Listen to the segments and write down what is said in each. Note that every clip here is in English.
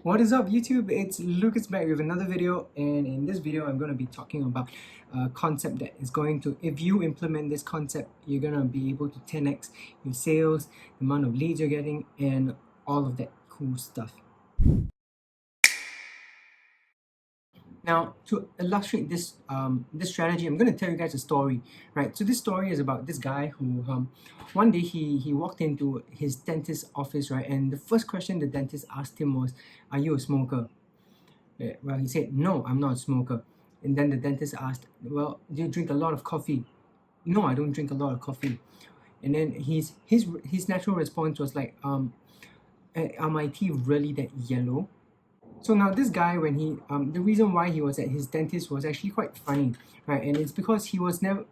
What is up, YouTube? It's Lucas back with another video, and in this video I'm going to be talking about a concept that is going to, if you implement this concept, you're going to be able to 10x your sales, the amount of leads you're getting, and all of that cool stuff. Now, to illustrate this this strategy, I'm going to tell you guys a story, right? So this story is about this guy who one day he walked into his dentist's office, right? And the first question the dentist asked him was, "Are you a smoker?" Well, he said, "No, I'm not a smoker." And then the dentist asked, "Well, do you drink a lot of coffee?" "No, I don't drink a lot of coffee." And then his natural response was like, "Are my teeth really that yellow?" So now this guy, when he the reason why he was at his dentist was actually quite funny, right? And it's because he was never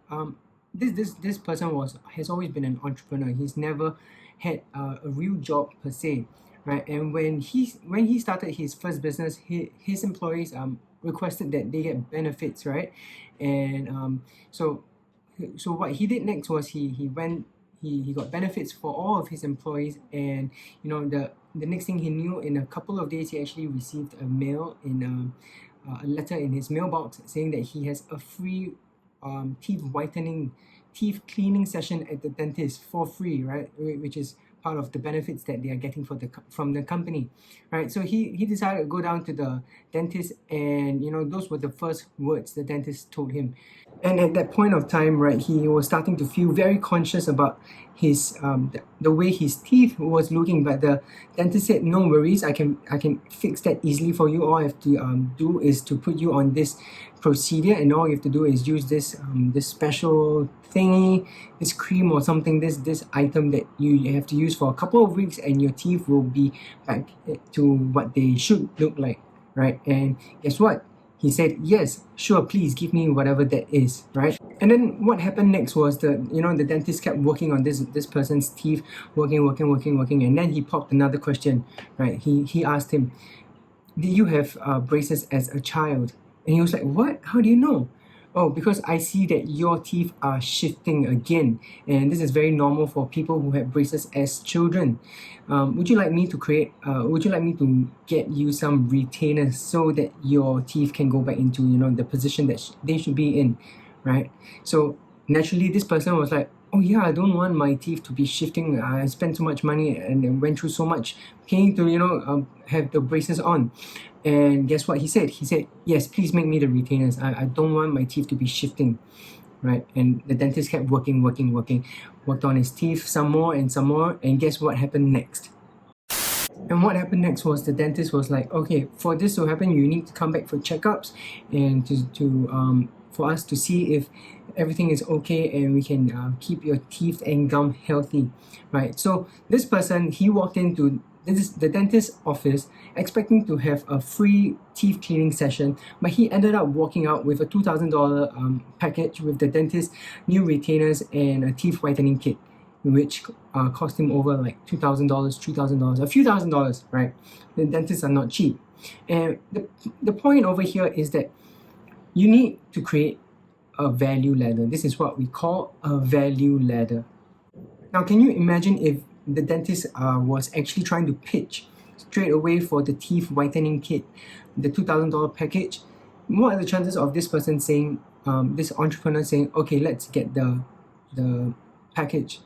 this person has always been an entrepreneur. He's never had a real job per se, right? And when he started his first business, his employees requested that they get benefits, right? And so what he did next was he got benefits for all of his employees, and the next thing he knew, in a couple of days he actually received a mail in a letter in his mailbox saying that he has a free teeth cleaning session at the dentist for free, right? Which is part of the benefits that they are getting from the company, right? So he decided to go down to the dentist, and those were the first words the dentist told him. And at that point of time, right, he was starting to feel very conscious about his the way his teeth was looking. But the dentist said, "No worries, I can fix that easily for you. All I have to do is to put you on this procedure, and all you have to do is use this this special thingy, this cream or something, this item that you have to use for a couple of weeks, and your teeth will be back to what they should look like," right? And guess what? He said, "Yes, sure, please give me whatever that is," right? And then what happened next was the dentist kept working on this person's teeth, working, and then he popped another question, right? He asked him, "Did you have braces as a child?" And he was like, "What? How do you know?" "Oh, because I see that your teeth are shifting again, and this is very normal for people who have braces as children. Would you like me to would you like me to get you some retainers so that your teeth can go back into the position that they should be in, right?" So naturally, this person was like, "Oh yeah, I don't want my teeth to be shifting. I spent so much money and went through so much pain to have the braces on." And guess what he said? He said, "Yes, please make me the retainers. I don't want my teeth to be shifting," right? And the dentist kept working, worked on his teeth some more, and guess what happened next? And what happened next was the dentist was like, "Okay, for this to happen, you need to come back for checkups and for us to see if everything is okay, and we can keep your teeth and gum healthy," right? So this person, he walked into the dentist's office expecting to have a free teeth cleaning session, but he ended up walking out with a $2,000 package with the dentist's new retainers and a teeth whitening kit, which cost him over like $2,000, $3,000, a few $1,000s, right? The dentists are not cheap. And the point over here is that you need to create a value ladder. This is what we call a value ladder. Now, can you imagine if the dentist was actually trying to pitch straight away for the teeth whitening kit, the $2,000 package? What are the chances of this person saying, this entrepreneur saying, "Okay, let's get the package"?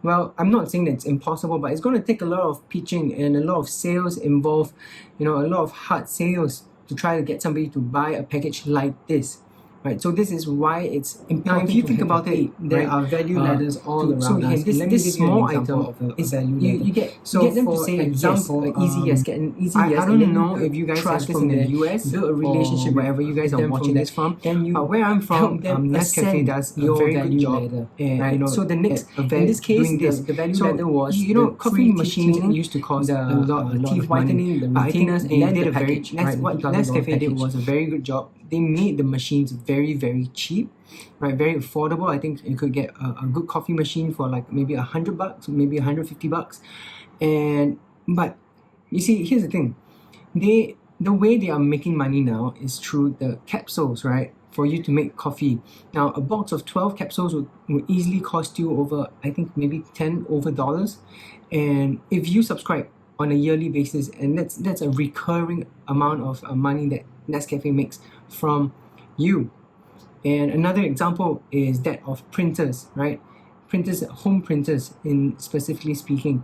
Well, I'm not saying that it's impossible, but it's going to take a lot of pitching and a lot of sales involved, a lot of hard sales to try to get somebody to buy a package like this, right? So this is why it's important. Now, if you think about it, there are value ladders all around us. This small item is value ladder. You get them to say, example, easy yes, get an easy yes. I don't know if you guys have this in the US, build a relationship wherever you guys are watching this from. But where I'm from, Nescafe does a very good job. Right? So the next, in this case, the value ladder was coffee machines used to cost a lot teeth whitening, the retainers, and then the package. What Nescafe did was a very good job. They made the machines very, very cheap, right? Very affordable. I think you could get a good coffee machine for like maybe $100, maybe $150. But you see, here's the thing. The way they are making money now is through the capsules, right? For you to make coffee. Now, a box of 12 capsules would easily cost you over, I think, maybe $10 over. And if you subscribe on a yearly basis, and that's a recurring amount of money that Nescafe makes from you. And another example is that of printers, right? Printers, home printers, in specifically speaking,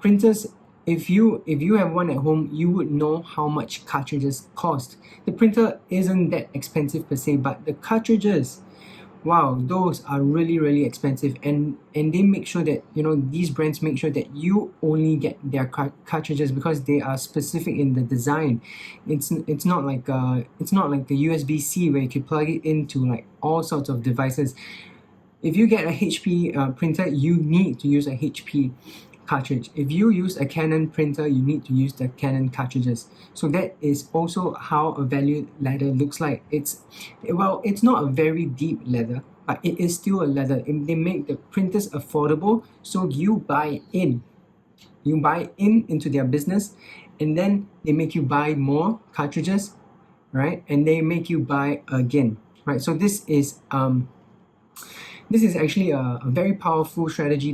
printers. If you have one at home, you would know how much cartridges cost. The printer isn't that expensive per se, but the cartridges, wow, those are really really expensive, and they make sure that, you know, these brands make sure that you only get their cartridges because they are specific in the design. It's not like the USB-C where you can plug it into like all sorts of devices. If you get a HP printer, you need to use a HP cartridge. If you use a Canon printer, you need to use the Canon cartridges. So that is also how a value ladder looks like. It's not a very deep ladder, but it is still a ladder. They make the printers affordable, so you buy in. You buy into their business, and then they make you buy more cartridges, right? And they make you buy again, right? So this is actually a very powerful strategy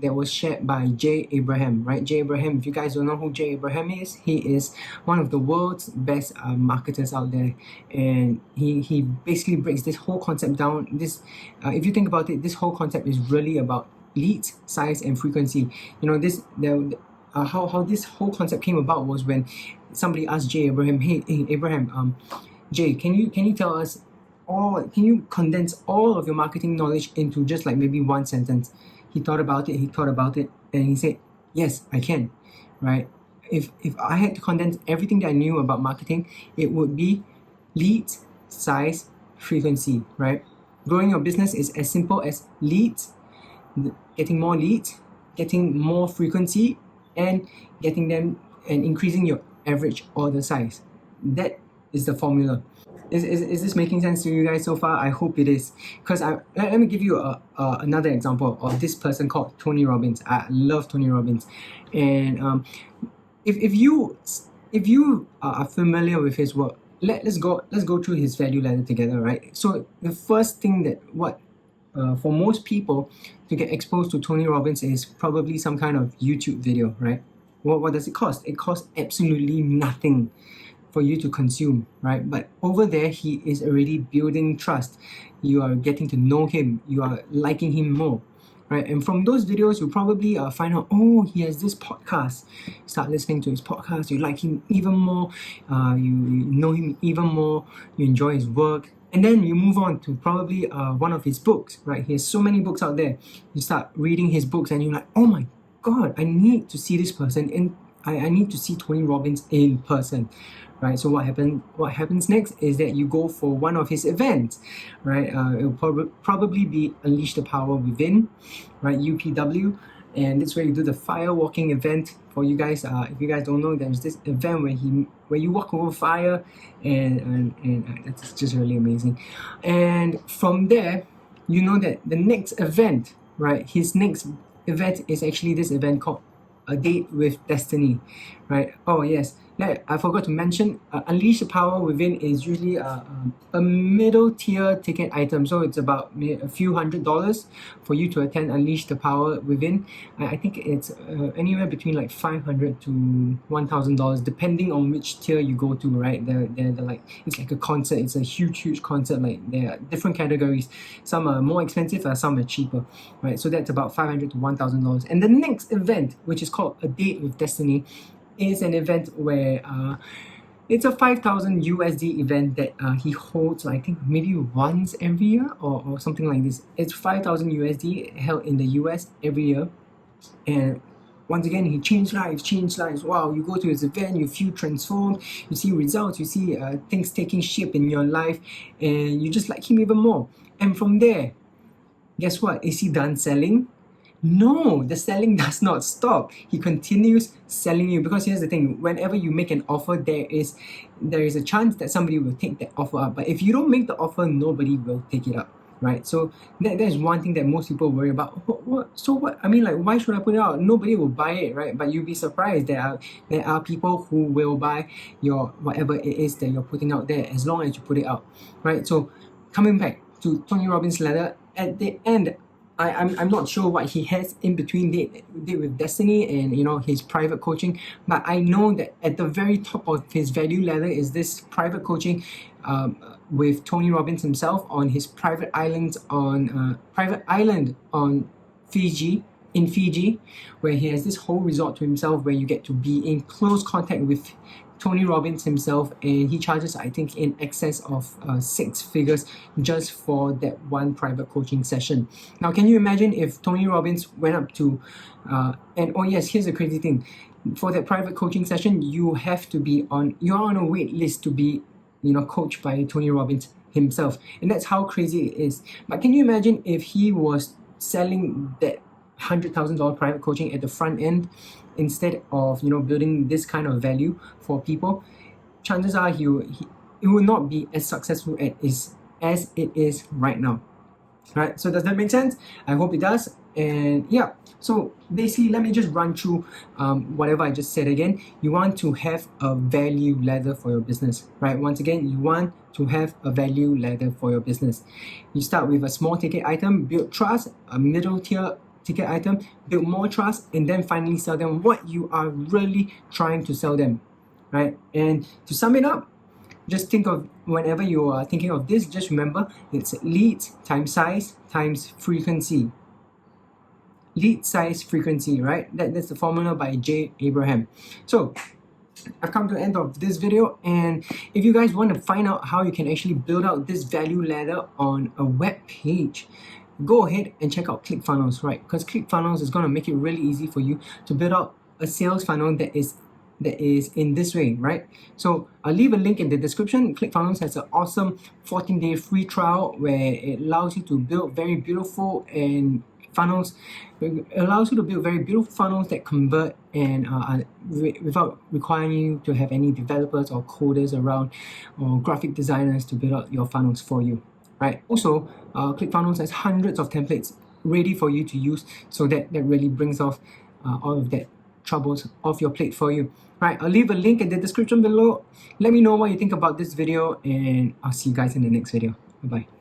that was shared by Jay Abraham, right? Jay Abraham, if you guys don't know who Jay Abraham is, he is one of the world's best marketers out there, and he basically breaks this whole concept down. If you think about it, this whole concept is really about leads, size, and frequency. You know, how this whole concept came about was when somebody asked Jay Abraham, "Hey, Abraham, Jay, can you tell us can you condense all of your marketing knowledge into just like maybe one sentence?" He thought about it, and he said, "Yes, I can," right? If I had to condense everything that I knew about marketing, it would be leads, size, frequency, right? Growing your business is as simple as leads, getting more leads, getting more frequency, and getting them and increasing your average order size. That is the formula. Is this making sense to you guys so far? I hope it is. Because let me give you another example of this person called Tony Robbins. I love Tony Robbins, and if you are familiar with his work, let's go through his value ladder together, right? So the first thing that for most people to get exposed to Tony Robbins is probably some kind of YouTube video, right? What does it cost? It costs absolutely nothing for you to consume, right? But over there, he is already building trust. You are getting to know him. You are liking him more, right? And from those videos, you probably find out, oh, he has this podcast. Start listening to his podcast. You like him even more. You know him even more. You enjoy his work. And then you move on to probably one of his books, right? He has so many books out there. You start reading his books and you're like, oh my God, I need to see this person. And I need to see Tony Robbins in person, right? So what happens next is that you go for one of his events, right? It will probably be Unleash the Power Within, right? UPW, and that's where you do the fire walking event. For you guys, if you guys don't know, there's this event where you walk over fire, and that's just really amazing. And from there, you know that the next event, right? His next event is actually this event called A Date with Destiny, right? Oh yes, I forgot to mention, Unleash the Power Within is usually a middle tier ticket item, so it's about a few $100s for you to attend Unleash the Power Within. I think it's anywhere between like $500 to $1,000 depending on which tier you go to, right? They're like, it's like a concert. It's a huge concert. Like, there are different categories. Some are more expensive, some are cheaper, right? So that's about $500 to $1,000. And the next event, which is called A Date with Destiny, is an event where it's a 5,000 USD event that he holds, I think maybe once every year or something like this. It's 5,000 USD held in the US every year, and once again, he changed lives. Wow, you go to his event, you feel transformed, you see results, you see things taking shape in your life, and you just like him even more. And from there, guess what? Is he done selling? No, the selling does not stop. He continues selling you, because here's the thing: whenever you make an offer, there is a chance that somebody will take that offer up. But if you don't make the offer, nobody will take it up, right? So that is one thing that most people worry about. What? I mean, like, why should I put it out? Nobody will buy it, right? But you'll be surprised there are people who will buy your whatever it is that you're putting out there, as long as you put it out, right? So coming back to Tony Robbins' ladder, at the end, I'm not sure what he has in between date with Destiny and his private coaching, but I know that at the very top of his value ladder is this private coaching with Tony Robbins himself on his private island on Fiji, where he has this whole resort to himself where you get to be in close contact with Tony Robbins himself, and he charges, I think, in excess of 6 figures just for that one private coaching session. Now, can you imagine if Tony Robbins went up to, and oh yes, here's the crazy thing, for that private coaching session, you're on a wait list to be, coached by Tony Robbins himself, and that's how crazy it is. But can you imagine if he was selling that $100,000 private coaching at the front end instead of building this kind of value for people? Chances are it will not be as successful as it is right now. Right? So does that make sense? I hope it does. And yeah, so basically, let me just run through whatever I just said again. You want to have a value ladder for your business, right? Once again, you want to have a value ladder for your business. You start with a small ticket item, build trust, a middle tier ticket item, build more trust, and then finally sell them what you are really trying to sell them, right? And to sum it up, just think of, whenever you are thinking of this, just remember it's leads times size times frequency. Lead, size, frequency, right? That's the formula by J. Abraham. So I've come to the end of this video, and if you guys want to find out how you can actually build out this value ladder on a web page, go ahead and check out ClickFunnels, right? Because ClickFunnels is going to make it really easy for you to build out a sales funnel that is in this way, right? So I'll leave a link in the description. ClickFunnels has an awesome 14-day free trial where it allows you to build very beautiful funnels. It allows you to build very beautiful funnels that convert and without requiring you to have any developers or coders around or graphic designers to build out your funnels for you, right? Also, ClickFunnels has hundreds of templates ready for you to use, so that really brings off all of that troubles off your plate for you. Right, I'll leave a link in the description below. Let me know what you think about this video, and I'll see you guys in the next video. Bye-bye.